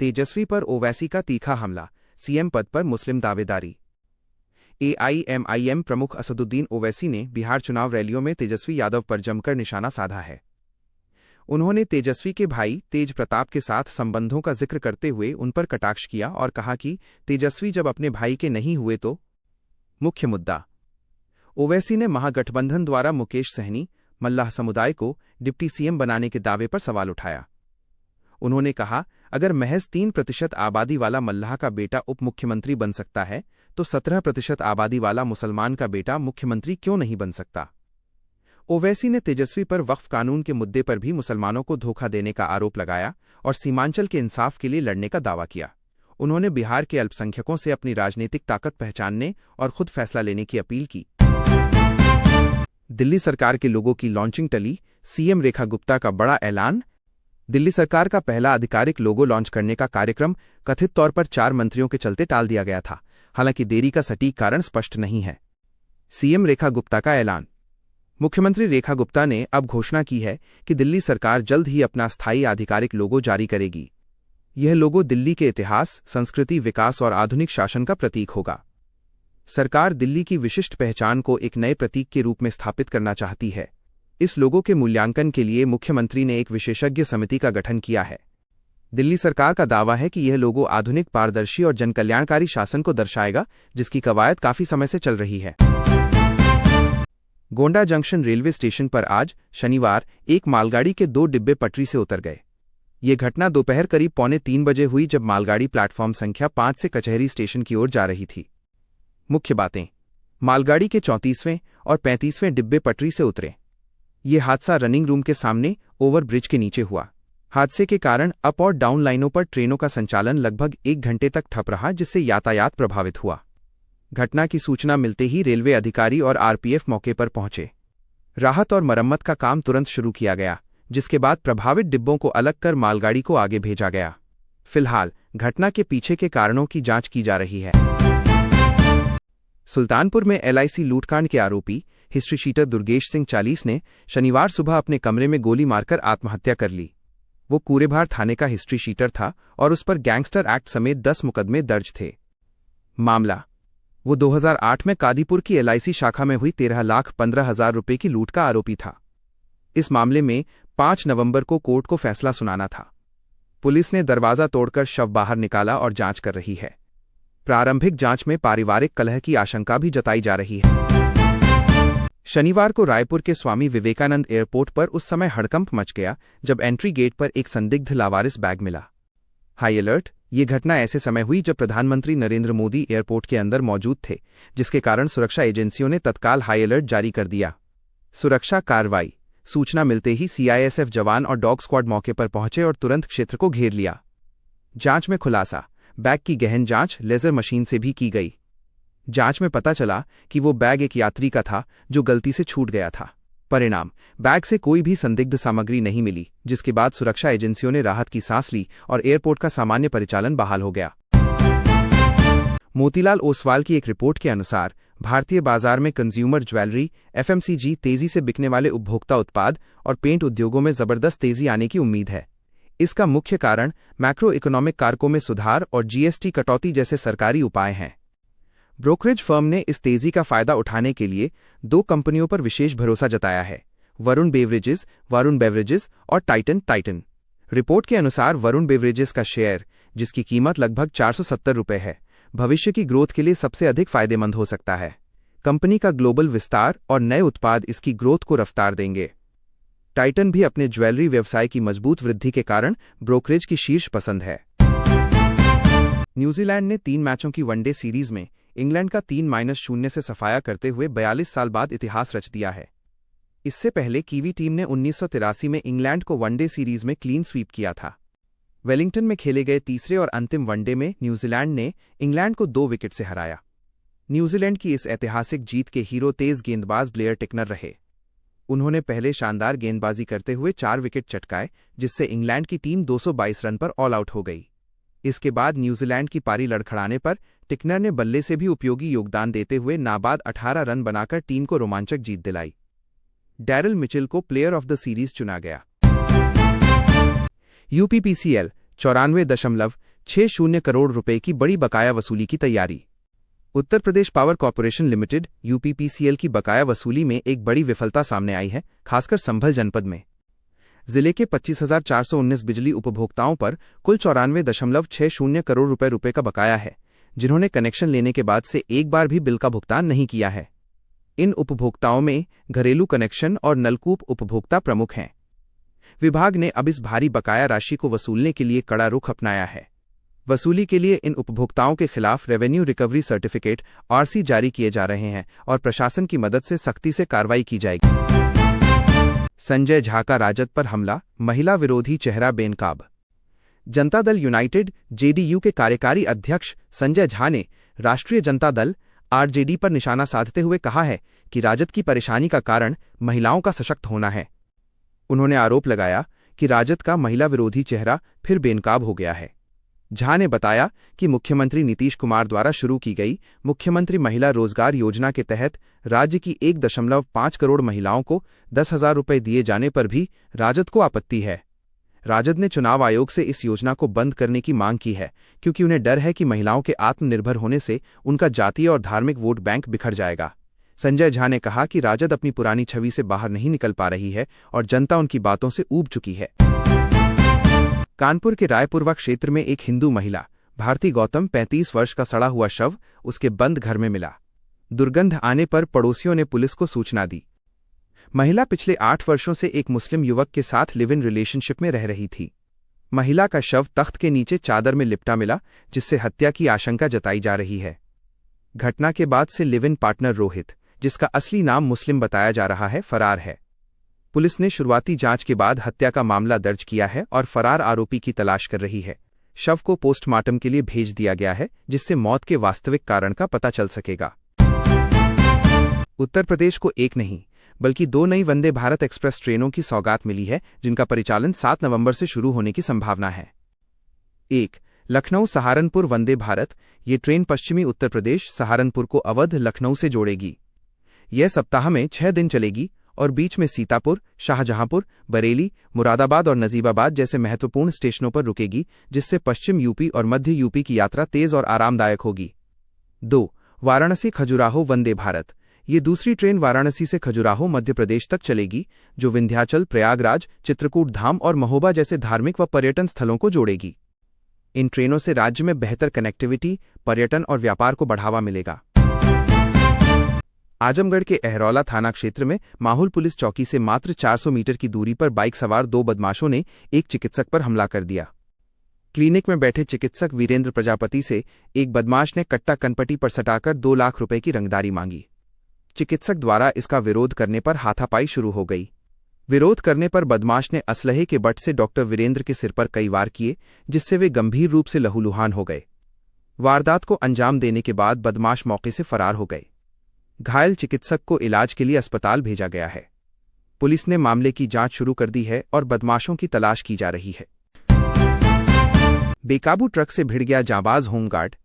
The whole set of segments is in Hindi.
तेजस्वी पर ओवैसी का तीखा हमला, सीएम पद पर मुस्लिम दावेदारी। एआईएमआईएम प्रमुख असदुद्दीन ओवैसी ने बिहार चुनाव रैलियों में तेजस्वी यादव पर जमकर निशाना साधा है। उन्होंने तेजस्वी के भाई तेज प्रताप के साथ संबंधों का जिक्र करते हुए उन पर कटाक्ष किया और कहा कि तेजस्वी जब अपने भाई के नहीं हुए तो। मुख्य मुद्दा। ओवैसी ने महागठबंधन द्वारा मुकेश सहनी, मल्लाह समुदाय को डिप्टी सीएम बनाने के दावे पर सवाल उठाया। उन्होंने कहा, अगर महज 3% आबादी वाला मल्लाह का बेटा उप मुख्यमंत्री बन सकता है तो 17% आबादी वाला मुसलमान का बेटा मुख्यमंत्री क्यों नहीं बन सकता। ओवैसी ने तेजस्वी पर वक्फ कानून के मुद्दे पर भी मुसलमानों को धोखा देने का आरोप लगाया और सीमांचल के इंसाफ के लिए लड़ने का दावा किया। उन्होंने बिहार के अल्पसंख्यकों से अपनी राजनीतिक ताकत पहचानने और खुद फैसला लेने की अपील की। दिल्ली सरकार के लोगों की लॉन्चिंग टली, सीएम रेखा गुप्ता का बड़ा ऐलान। दिल्ली सरकार का पहला आधिकारिक लोगो लॉन्च करने का कार्यक्रम कथित तौर पर 4 मंत्रियों के चलते टाल दिया गया था। हालांकि देरी का सटीक कारण स्पष्ट नहीं है। सीएम रेखा गुप्ता का ऐलान। मुख्यमंत्री रेखा गुप्ता ने अब घोषणा की है कि दिल्ली सरकार जल्द ही अपना स्थायी आधिकारिक लोगो जारी करेगी। यह लोगो दिल्ली के इतिहास, संस्कृति, विकास और आधुनिक शासन का प्रतीक होगा। सरकार दिल्ली की विशिष्ट पहचान को एक नए प्रतीक के रूप में स्थापित करना चाहती है। इस लोगो के मूल्यांकन के लिए मुख्यमंत्री ने एक विशेषज्ञ समिति का गठन किया है। दिल्ली सरकार का दावा है कि यह लोगो आधुनिक, पारदर्शी और जनकल्याणकारी शासन को दर्शाएगा, जिसकी कवायद काफी समय से चल रही है। गोंडा जंक्शन रेलवे स्टेशन पर आज शनिवार एक मालगाड़ी के 2 डिब्बे पटरी से उतर गए। ये घटना दोपहर करीब 2:45 बजे हुई, जब मालगाड़ी प्लेटफॉर्म संख्या 5 से कचहरी स्टेशन की ओर जा रही थी। मुख्य बातें। मालगाड़ी के 34वें और 35वें डिब्बे पटरी से उतरे। ये हादसा रनिंग रूम के सामने ओवर ब्रिज के नीचे हुआ। हादसे के कारण अप और डाउन लाइनों पर ट्रेनों का संचालन लगभग 1 घंटे तक ठप रहा, जिससे यातायात प्रभावित हुआ। घटना की सूचना मिलते ही रेलवे अधिकारी और आरपीएफ मौके पर पहुंचे। राहत और मरम्मत का काम तुरंत शुरू किया गया, जिसके बाद प्रभावित डिब्बों को अलग कर मालगाड़ी को आगे भेजा गया। फिलहाल घटना के पीछे के कारणों की जांच की जा रही है। सुल्तानपुर में एलआईसी लूटकांड के आरोपी हिस्ट्री शीटर दुर्गेश सिंह 40 ने शनिवार सुबह अपने कमरे में गोली मारकर आत्महत्या कर ली। वो कूरेभार थाने का हिस्ट्री शीटर था और उस पर गैंगस्टर एक्ट समेत 10 मुकदमे दर्ज थे। मामला। वो 2008 में कादीपुर की एलआईसी शाखा में हुई 13,15,000 रुपये की लूट का आरोपी था। इस मामले में 5 नवंबर को कोर्ट को फैसला सुनाना था। पुलिस ने दरवाजा तोड़कर शव बाहर निकाला और जांच कर रही है। प्रारंभिक जांच में पारिवारिक कलह की आशंका भी जताई जा रही है। शनिवार को रायपुर के स्वामी विवेकानंद एयरपोर्ट पर उस समय हड़कंप मच गया जब एंट्री गेट पर एक संदिग्ध लावारिस बैग मिला। High alert. ये घटना ऐसे समय हुई जब प्रधानमंत्री नरेंद्र मोदी एयरपोर्ट के अंदर मौजूद थे, जिसके कारण सुरक्षा एजेंसियों ने तत्काल हाई अलर्ट जारी कर दिया। सुरक्षा कार्रवाई। सूचना मिलते ही सीआईएसएफ जवान और डॉग स्क्वाड मौके पर पहुंचे और तुरंत क्षेत्र को घेर लिया। जांच में खुलासा। बैग की गहन जांच लेजर मशीन से भी की गई। जांच में पता चला कि वो बैग एक यात्री का था जो गलती से छूट गया था। परिणाम, बैग से कोई भी संदिग्ध सामग्री नहीं मिली, जिसके बाद सुरक्षा एजेंसियों ने राहत की सांस ली और एयरपोर्ट का सामान्य परिचालन बहाल हो गया। मोतीलाल ओसवाल की एक रिपोर्ट के अनुसार भारतीय बाजार में कंज्यूमर ज्वेलरी, एफएमसीजी, तेजी से बिकने वाले उपभोक्ता उत्पाद और पेंट उद्योगों में जबरदस्त तेजी आने की उम्मीद है। इसका मुख्य कारण मैक्रो इकोनॉमिक कारकों में सुधार और जीएसटी कटौती जैसे सरकारी उपाय हैं। ब्रोकरेज फर्म ने इस तेजी का फायदा उठाने के लिए 2 कंपनियों पर विशेष भरोसा जताया है, वरुण बेवरेजेस और टाइटन। रिपोर्ट के अनुसार वरुण बेवरेजेस का शेयर, जिसकी कीमत लगभग 470 रुपये है, भविष्य की ग्रोथ के लिए सबसे अधिक फायदेमंद हो सकता है। कंपनी का ग्लोबल विस्तार और नए उत्पाद इसकी ग्रोथ को रफ्तार देंगे। टाइटन भी अपने ज्वेलरी व्यवसाय की मजबूत वृद्धि के कारण ब्रोकरेज की शीर्ष पसंद है। न्यूजीलैंड ने 3 मैचों की वनडे सीरीज में इंग्लैंड का 3-0 से सफाया करते हुए 42 साल बाद इतिहास रच दिया है। इससे पहले कीवी टीम ने 1983 में इंग्लैंड को वनडे सीरीज में क्लीन स्वीप किया था। वेलिंगटन में खेले गए तीसरे और अंतिम वनडे में न्यूजीलैंड ने इंग्लैंड को 2 विकेट से हराया। न्यूजीलैंड की इस ऐतिहासिक जीत के हीरो तेज गेंदबाज ब्लेयर टिकनर रहे। उन्होंने पहले शानदार गेंदबाजी करते हुए 4 विकेट चटकाए, जिससे इंग्लैंड की टीम 222 रन पर ऑल आउट हो गई। इसके बाद न्यूजीलैंड की पारी लड़खड़ाने पर टिकनर ने बल्ले से भी उपयोगी योगदान देते हुए नाबाद 18 रन बनाकर टीम को रोमांचक जीत दिलाई। डैरिल मिचेल को प्लेयर ऑफ द सीरीज चुना गया। यूपीपीसीएल 94.4 6 करोड़ रुपए की बड़ी बकाया वसूली की तैयारी। Uttar Pradesh power corporation limited UPPCL की बकाया वसूली में एक बड़ी विफलता सामने आई है, खासकर संभल जनपद में। जिले के 25,419 बिजली उपभोक्ताओं पर कुल 94.60 करोड़ रुपए का बकाया है, जिन्होंने कनेक्शन लेने के बाद से एक बार भी बिल का भुगतान नहीं किया है। इन उपभोक्ताओं में घरेलू कनेक्शन और नलकूप उपभोक्ता प्रमुख हैं। विभाग ने अब इस भारी बकाया राशि को वसूलने के लिए कड़ा रुख अपनाया है। वसूली के लिए इन उपभोक्ताओं के खिलाफ रेवेन्यू रिकवरी सर्टिफिकेट आरसी जारी किए जा रहे हैं और प्रशासन की मदद से सख्ती से कार्रवाई की जाएगी। संजय झा का राजद पर हमला, महिला विरोधी चेहरा बेनकाब। जनता दल यूनाइटेड जेडीयू के कार्यकारी अध्यक्ष संजय झा ने राष्ट्रीय जनता दल आरजेडी पर निशाना साधते हुए कहा है कि राजद की परेशानी का कारण महिलाओं का सशक्त होना है। उन्होंने आरोप लगाया कि राजद का महिला विरोधी चेहरा फिर बेनकाब हो गया है। झा ने बताया कि मुख्यमंत्री नीतीश कुमार द्वारा शुरू की गई मुख्यमंत्री महिला रोजगार योजना के तहत राज्य की 1.5 करोड़ महिलाओं को 10,000 रुपये दिए जाने पर भी राजद को आपत्ति है। राजद ने चुनाव आयोग से इस योजना को बंद करने की मांग की है, क्योंकि उन्हें डर है कि महिलाओं के आत्मनिर्भर होने से उनका जातीय और धार्मिक वोट बैंक बिखर जाएगा। संजय झा ने कहा कि राजद अपनी पुरानी छवि से बाहर नहीं निकल पा रही है और जनता उनकी बातों से ऊब चुकी है। कानपुर के रायपुरवा क्षेत्र में एक हिंदू महिला भारती गौतम 35 वर्ष का सड़ा हुआ शव उसके बंद घर में मिला। दुर्गंध आने पर पड़ोसियों ने पुलिस को सूचना दी। महिला पिछले 8 वर्षों से एक मुस्लिम युवक के साथ लिव इन रिलेशनशिप में रह रही थी। महिला का शव तख्त के नीचे चादर में लिपटा मिला, जिससे हत्या की आशंका जताई जा रही है। घटना के बाद से लिव इन पार्टनर रोहित, जिसका असली नाम मुस्लिम बताया जा रहा है, फरार है। पुलिस ने शुरुआती जांच के बाद हत्या का मामला दर्ज किया है और फरार आरोपी की तलाश कर रही है। शव को पोस्टमार्टम के लिए भेज दिया गया है, जिससे मौत के वास्तविक कारण का पता चल सकेगा। उत्तर प्रदेश को एक नहीं बल्कि 2 नई वंदे भारत एक्सप्रेस ट्रेनों की सौगात मिली है, जिनका परिचालन 7 नवंबर से शुरू होने की संभावना है। 1. लखनऊ सहारनपुर वंदे भारत। ये ट्रेन पश्चिमी उत्तर प्रदेश सहारनपुर को अवध लखनऊ से जोड़ेगी। यह सप्ताह में 6 दिन चलेगी और बीच में सीतापुर, शाहजहांपुर, बरेली, मुरादाबाद और नजीबाबाद जैसे महत्वपूर्ण स्टेशनों पर रुकेगी, जिससे पश्चिम यूपी और मध्य यूपी की यात्रा तेज और आरामदायक होगी। 2. वाराणसी खजुराहो वंदे भारत। ये दूसरी ट्रेन वाराणसी से खजुराहो मध्य प्रदेश तक चलेगी, जो विंध्याचल, प्रयागराज, चित्रकूट धाम और महोबा जैसे धार्मिक व पर्यटन स्थलों को जोड़ेगी। इन ट्रेनों से राज्य में बेहतर कनेक्टिविटी, पर्यटन और व्यापार को बढ़ावा मिलेगा। आजमगढ़ के अहरौला थाना क्षेत्र में माहुल पुलिस चौकी से मात्र 400 मीटर की दूरी पर बाइक सवार 2 बदमाशों ने एक चिकित्सक पर हमला कर दिया। क्लिनिक में बैठे चिकित्सक वीरेंद्र प्रजापति से एक बदमाश ने कट्टा कनपटी पर सटाकर 2 लाख रुपए की रंगदारी मांगी। चिकित्सक द्वारा इसका विरोध करने पर हाथापाई शुरू हो गई। विरोध करने पर बदमाश ने असलहे के बट से डॉक्टर वीरेंद्र के सिर पर कई वार किए, जिससे वे गंभीर रूप से लहूलुहान हो गए। वारदात को अंजाम देने के बाद बदमाश मौके से फरार हो गए। घायल चिकित्सक को इलाज के लिए अस्पताल भेजा गया है। पुलिस ने मामले की जांच शुरू कर दी है और बदमाशों की तलाश की जा रही है। बेकाबू ट्रक से भिड़ गया जांबाज होमगार्ड।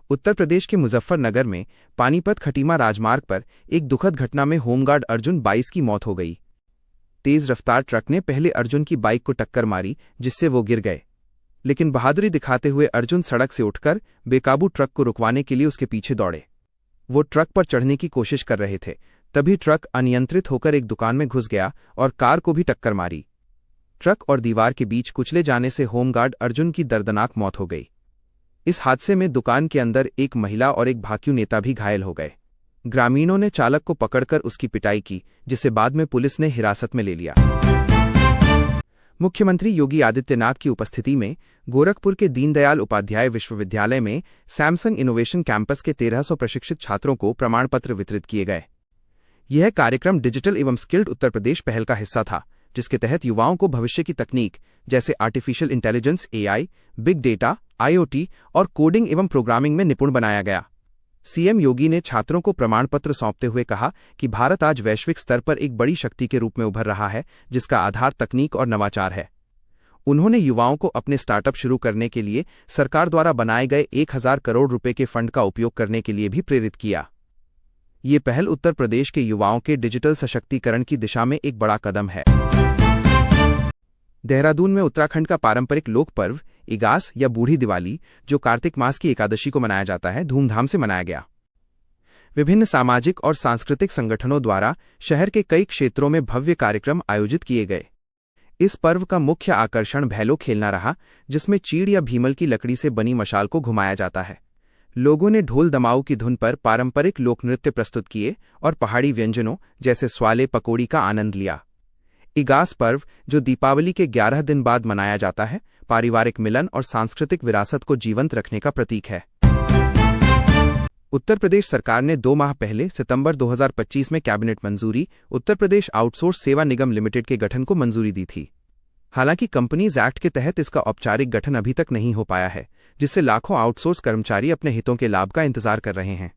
उत्तर प्रदेश के मुजफ्फरनगर में पानीपत खटीमा राजमार्ग पर एक दुखद घटना में होमगार्ड अर्जुन 22 की मौत हो गई। तेज रफ्तार ट्रक ने पहले अर्जुन की बाइक को टक्कर मारी, जिससे वो गिर गए, लेकिन बहादुरी दिखाते हुए अर्जुन सड़क से उठकर बेकाबू ट्रक को रुकवाने के लिए उसके पीछे दौड़े। वो ट्रक पर चढ़ने की कोशिश कर रहे थे, तभी ट्रक अनियंत्रित होकर एक दुकान में घुस गया और कार को भी टक्कर मारी। ट्रक और दीवार के बीच कुचले जाने से होमगार्ड अर्जुन की दर्दनाक मौत हो गई। इस हादसे में दुकान के अंदर एक महिला और एक भाकियू नेता भी घायल हो गए। ग्रामीणों ने चालक को पकड़कर उसकी पिटाई की, जिसे बाद में पुलिस ने हिरासत में ले लिया। मुख्यमंत्री योगी आदित्यनाथ की उपस्थिति में गोरखपुर के दीनदयाल उपाध्याय विश्वविद्यालय में सैमसंग इनोवेशन कैंपस के 1300 प्रशिक्षित छात्रों को प्रमाण पत्र वितरित किए गए। यह कार्यक्रम डिजिटल एवं स्किल्ड उत्तर प्रदेश पहल का हिस्सा था, जिसके तहत युवाओं को भविष्य की तकनीक जैसे artificial intelligence, AI, big data, IoT और कोडिंग एवं प्रोग्रामिंग में निपुण बनाया गया। सीएम योगी ने छात्रों को प्रमाण पत्र सौंपते हुए कहा कि भारत आज वैश्विक स्तर पर एक बड़ी शक्ति के रूप में उभर रहा है, जिसका आधार तकनीक और नवाचार है। उन्होंने युवाओं को अपने स्टार्टअप शुरू करने के लिए सरकार द्वारा बनाए गए 1000 करोड़ रुपए के फंड का उपयोग करने के लिए भी प्रेरित किया। ये पहल उत्तर प्रदेश के युवाओं के डिजिटल सशक्तिकरण की दिशा में एक बड़ा कदम है। देहरादून में उत्तराखंड का पारंपरिक लोक पर्व इगास या बूढ़ी दिवाली, जो कार्तिक मास की एकादशी को मनाया जाता है, धूमधाम से मनाया गया। विभिन्न सामाजिक और सांस्कृतिक संगठनों द्वारा शहर के कई क्षेत्रों में भव्य कार्यक्रम आयोजित किए गए। इस पर्व का मुख्य आकर्षण भैलो खेलना रहा, जिसमें चीड़ या भीमल की लकड़ी से बनी मशाल को घुमाया जाता है। लोगों ने ढोल दमाऊ की धुन पर पारंपरिक लोक नृत्य प्रस्तुत किए और पहाड़ी व्यंजनों जैसे स्वाले पकौड़ी का आनंद लिया। इगास पर्व, जो दीपावली के 11 दिन बाद मनाया जाता है, पारिवारिक मिलन और सांस्कृतिक विरासत को जीवंत रखने का प्रतीक है। उत्तर प्रदेश सरकार ने 2 माह पहले सितंबर 2025 में कैबिनेट मंजूरी उत्तर प्रदेश आउटसोर्स सेवा निगम लिमिटेड के गठन को मंजूरी दी थी। हालांकि कंपनीज एक्ट के तहत इसका औपचारिक गठन अभी तक नहीं हो पाया है, जिससे लाखों आउटसोर्स कर्मचारी अपने हितों के लाभ का इंतजार कर रहे हैं।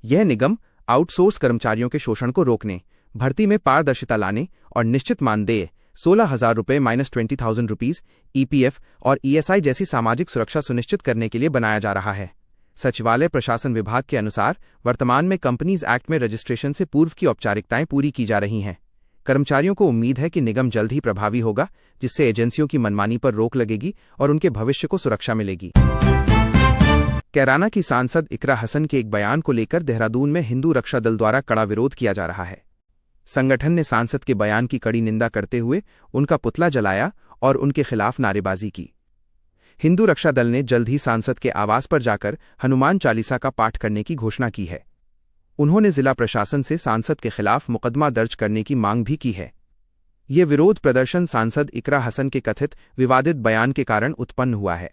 यह निगम आउटसोर्स कर्मचारियों के शोषण को रोकने, भर्ती में पारदर्शिता लाने और निश्चित मानदेय 16,000 रुपये -20,000 EPF और ESI जैसी सामाजिक सुरक्षा सुनिश्चित करने के लिए बनाया जा रहा है। सचिवालय प्रशासन विभाग के अनुसार वर्तमान में कंपनीज एक्ट में रजिस्ट्रेशन से पूर्व की औपचारिकताएं पूरी की जा रही हैं। कर्मचारियों को उम्मीद है कि निगम जल्द ही प्रभावी होगा, जिससे एजेंसियों की मनमानी पर रोक लगेगी और उनके भविष्य को सुरक्षा मिलेगी। कैराना की सांसद इकरा हसन के एक बयान को लेकर देहरादून में हिंदू रक्षा दल द्वारा कड़ा विरोध किया जा रहा है। संगठन ने सांसद के बयान की कड़ी निंदा करते हुए उनका पुतला जलाया और उनके खिलाफ नारेबाजी की। हिंदू रक्षा दल ने जल्द ही सांसद के आवास पर जाकर हनुमान चालीसा का पाठ करने की घोषणा की है। उन्होंने जिला प्रशासन से सांसद के खिलाफ मुकदमा दर्ज करने की मांग भी की है। ये विरोध प्रदर्शन सांसद इकरा हसन के कथित विवादित बयान के कारण उत्पन्न हुआ है।